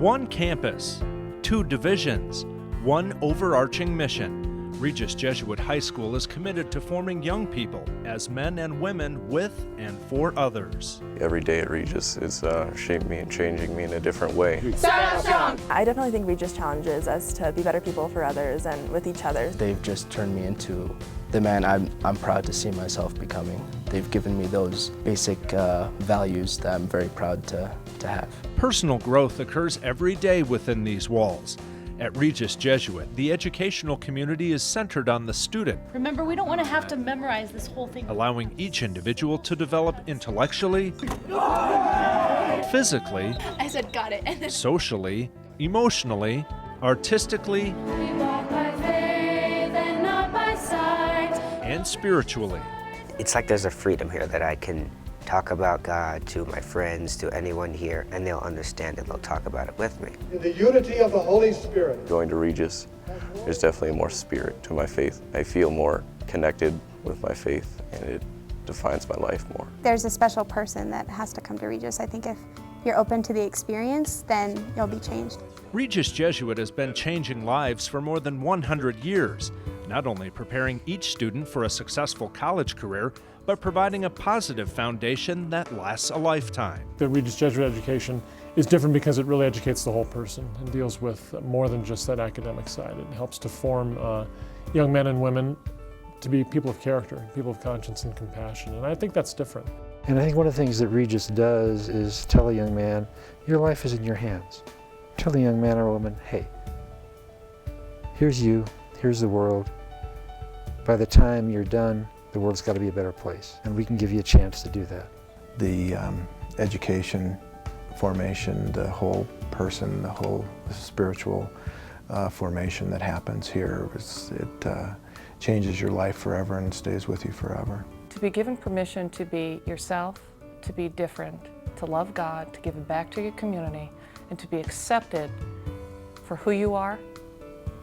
One campus, two divisions, one overarching mission. Regis Jesuit High School is committed to forming young people as men and women with and for others. Every day at Regis is shaping me and changing me in a different way. I definitely think Regis challenges us to be better people for others and with each other. They've just turned me into the man I'm proud to see myself becoming. They've given me those basic values that I'm very proud to have. Personal growth occurs every day within these walls. At Regis Jesuit, the educational community is centered on the student. Remember, we don't want to have to memorize this whole thing. Allowing each individual to develop intellectually, physically, I said got it. socially, emotionally, artistically, We walk by faith and not by sight. and spiritually. It's like there's a freedom here that I can talk about God to my friends, to anyone here, and they'll understand and they'll talk about it with me. In the unity of the Holy Spirit. Going to Regis, there's definitely more spirit to my faith. I feel more connected with my faith, and it defines my life more. There's a special person that has to come to Regis. I think if you're open to the experience, then you'll be changed. Regis Jesuit has been changing lives for more than 100 years, not only preparing each student for a successful college career, but providing a positive foundation that lasts a lifetime. The Regis Jesuit education is different because it really educates the whole person and deals with more than just that academic side. It helps to form young men and women to be people of character, people of conscience and compassion, and I think that's different. And I think one of the things that Regis does is tell a young man, your life is in your hands. Tell a young man or woman, hey, here's you, here's the world. By the time you're done, the world's got to be a better place, and we can give you a chance to do that. The education, formation, the whole person, the whole spiritual formation that happens here, it changes your life forever and stays with you forever. To be given permission to be yourself, to be different, to love God, to give back to your community, and to be accepted for who you are,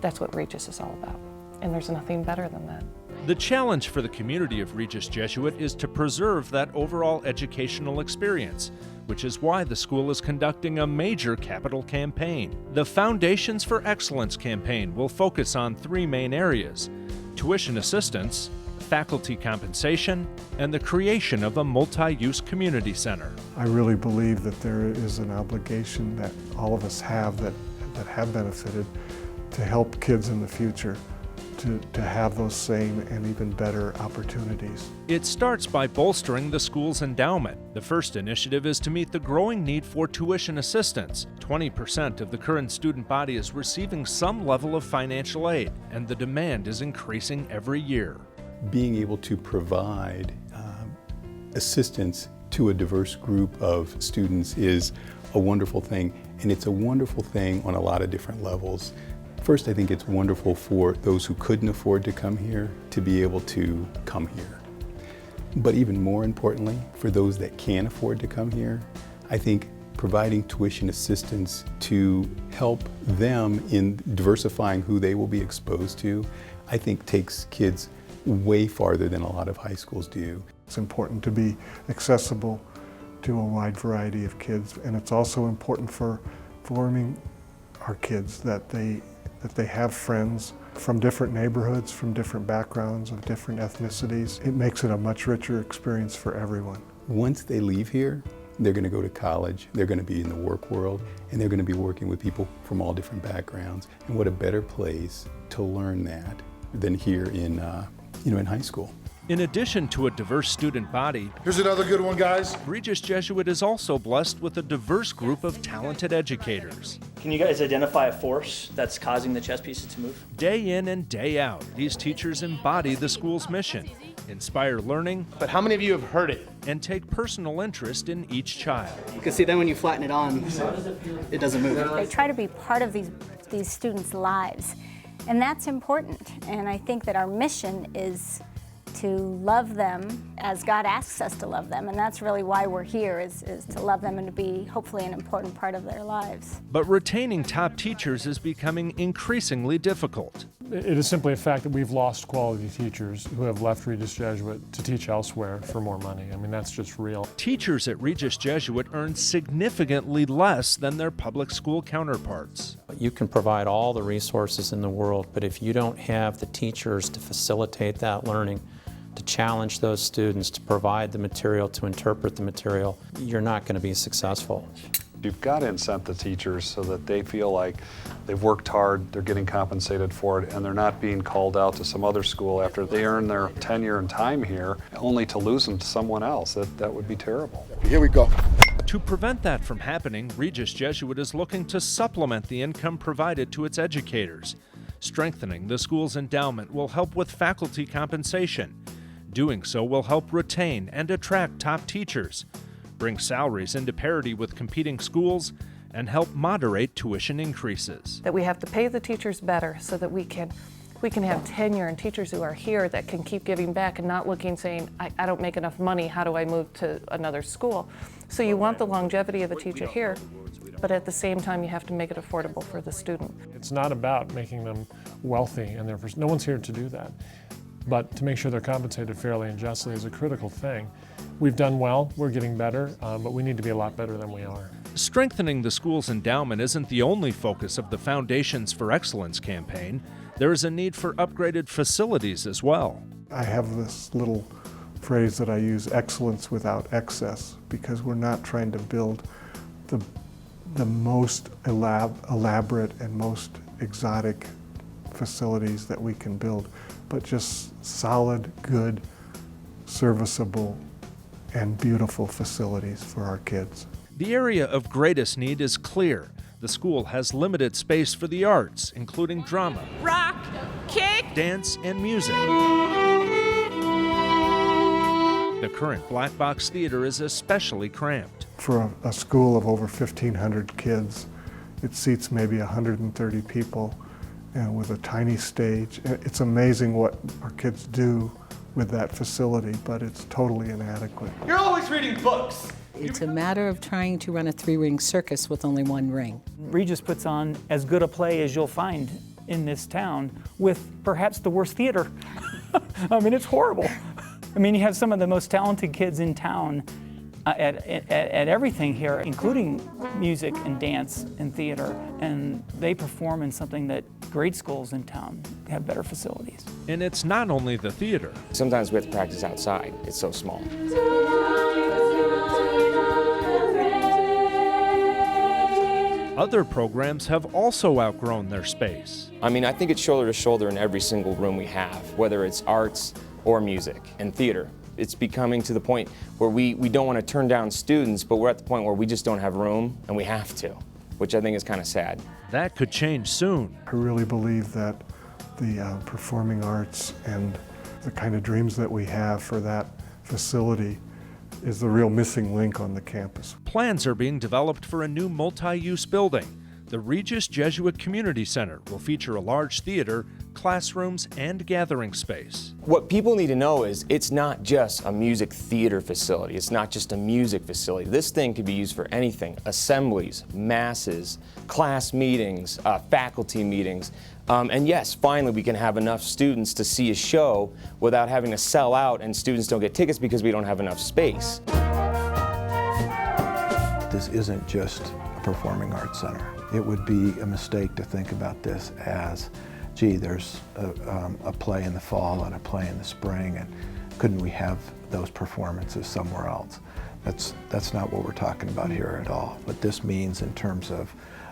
that's what Regis is all about. And there's nothing better than that. The challenge for the community of Regis Jesuit is to preserve that overall educational experience, which is why the school is conducting a major capital campaign. The Foundations for Excellence campaign will focus on three main areas: tuition assistance, faculty compensation, and the creation of a multi-use community center. I really believe that there is an obligation that all of us have that have benefited to help kids in the future to have those same and even better opportunities. It starts by bolstering the school's endowment. The first initiative is to meet the growing need for tuition assistance. 20% of the current student body is receiving some level of financial aid, and the demand is increasing every year. Being able to provide assistance to a diverse group of students is a wonderful thing, and it's a wonderful thing on a lot of different levels. First, I think it's wonderful for those who couldn't afford to come here to be able to come here. But even more importantly, for those that can afford to come here, I think providing tuition assistance to help them in diversifying who they will be exposed to, I think takes kids way farther than a lot of high schools do. It's important to be accessible to a wide variety of kids, and it's also important for forming our kids that they have friends from different neighborhoods, from different backgrounds, of different ethnicities. It makes it a much richer experience for everyone. Once they leave here, they're going to go to college, they're going to be in the work world, and they're going to be working with people from all different backgrounds. And what a better place to learn that than here in high school. In addition to a diverse student body, Here's another good one, guys. Regis Jesuit is also blessed with a diverse group of talented educators. Can you guys identify a force that's causing the chess pieces to move? Day in and day out, these teachers embody the school's mission, inspire learning, But how many of you have heard it? and take personal interest in each child. You can see then when you flatten it on, it doesn't move. They try to be part of these students' lives, and that's important. And I think that our mission is to love them as God asks us to love them. And that's really why we're here, is to love them and to be hopefully an important part of their lives. But retaining top teachers is becoming increasingly difficult. It is simply a fact that we've lost quality teachers who have left Regis Jesuit to teach elsewhere for more money. I mean, that's just real. Teachers at Regis Jesuit earn significantly less than their public school counterparts. You can provide all the resources in the world, but if you don't have the teachers to facilitate that learning, to challenge those students, to provide the material, to interpret the material, you're not going to be successful. You've got to incent the teachers so that they feel like they've worked hard, they're getting compensated for it, and they're not being called out to some other school after they earn their tenure and time here, only to lose them to someone else. That would be terrible. Here we go. To prevent that from happening, Regis Jesuit is looking to supplement the income provided to its educators. Strengthening the school's endowment will help with faculty compensation. Doing so will help retain and attract top teachers, bring salaries into parity with competing schools, and help moderate tuition increases. That we have to pay the teachers better so that we can have tenure and teachers who are here that can keep giving back and not looking saying, I don't make enough money, how do I move to another school? So you want the longevity of a teacher here, but at the same time you have to make it affordable for the student. It's not about making them wealthy, and therefore no one's here to do that. But to make sure they're compensated fairly and justly is a critical thing. We've done well, we're getting better, but we need to be a lot better than we are. Strengthening the school's endowment isn't the only focus of the Foundations for Excellence campaign. There is a need for upgraded facilities as well. I have this little phrase that I use, excellence without excess, because we're not trying to build the most elaborate and most exotic facilities that we can build, but just solid, good, serviceable, and beautiful facilities for our kids. The area of greatest need is clear. The school has limited space for the arts, including drama, rock, kick, dance, and music. The current Black Box Theater is especially cramped. For a school of over 1,500 kids, it seats maybe 130 people, and with a tiny stage. It's amazing what our kids do with that facility, but it's totally inadequate. You're always reading books. It's a matter of trying to run a 3-ring circus with only one ring. Regis puts on as good a play as you'll find in this town with perhaps the worst theater. I mean, it's horrible. I mean, you have some of the most talented kids in town at everything here, including music and dance and theater, and they perform in something that great schools in town have better facilities. And it's not only the theater. Sometimes we have to practice outside. It's so small. Other programs have also outgrown their space. I mean, I think it's shoulder to shoulder in every single room we have, whether it's arts or music and theater. It's becoming to the point where we don't want to turn down students, but we're at the point where we just don't have room, and we have to, which I think is kind of sad. That could change soon. I really believe that the performing arts and the kind of dreams that we have for that facility is the real missing link on the campus. Plans are being developed for a new multi-use building. The Regis Jesuit Community Center will feature a large theater, classrooms, and gathering space. What people need to know is it's not just a music theater facility. It's not just a music facility. This thing could be used for anything: assemblies, masses, class meetings, faculty meetings. And yes, finally we can have enough students to see a show without having to sell out and students don't get tickets because we don't have enough space. This isn't just a performing arts center. It would be a mistake to think about this as, gee, there's a play in the fall and a play in the spring, and couldn't we have those performances somewhere else? That's not what we're talking about here at all. What this means in terms of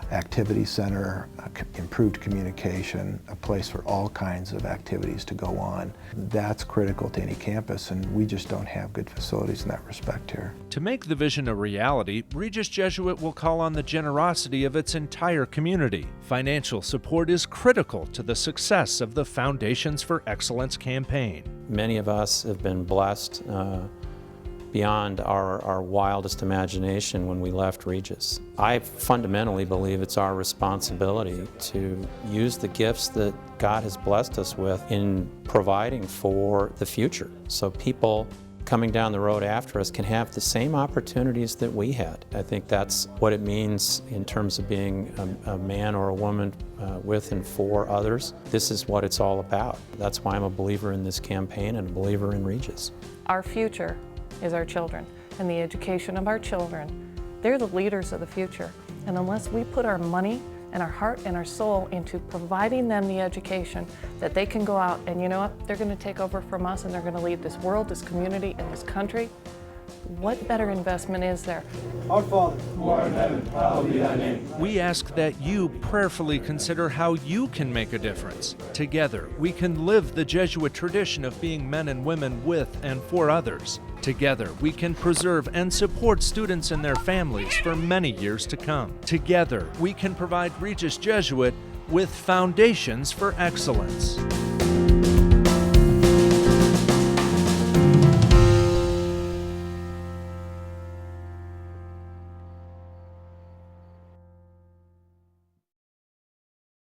activity center, improved communication, a place for all kinds of activities to go on. That's critical to any campus, and we just don't have good facilities in that respect here. To make the vision a reality, Regis Jesuit will call on the generosity of its entire community. Financial support is critical to the success of the Foundations for Excellence campaign. Many of us have been blessed beyond our wildest imagination when we left Regis. I fundamentally believe it's our responsibility to use the gifts that God has blessed us with in providing for the future, so people coming down the road after us can have the same opportunities that we had. I think that's what it means in terms of being a man or a woman with and for others. This is what it's all about. That's why I'm a believer in this campaign and a believer in Regis. Our future is our children, and the education of our children. They're the leaders of the future. And unless we put our money and our heart and our soul into providing them the education that they can go out and, you know what, they're going to take over from us and they're going to lead this world, this community, and this country, what better investment is there? Our Father, who art in heaven, hallowed be thy name. We ask that you prayerfully consider how you can make a difference. Together, we can live the Jesuit tradition of being men and women with and for others. Together, we can preserve and support students and their families for many years to come. Together, we can provide Regis Jesuit with foundations for excellence.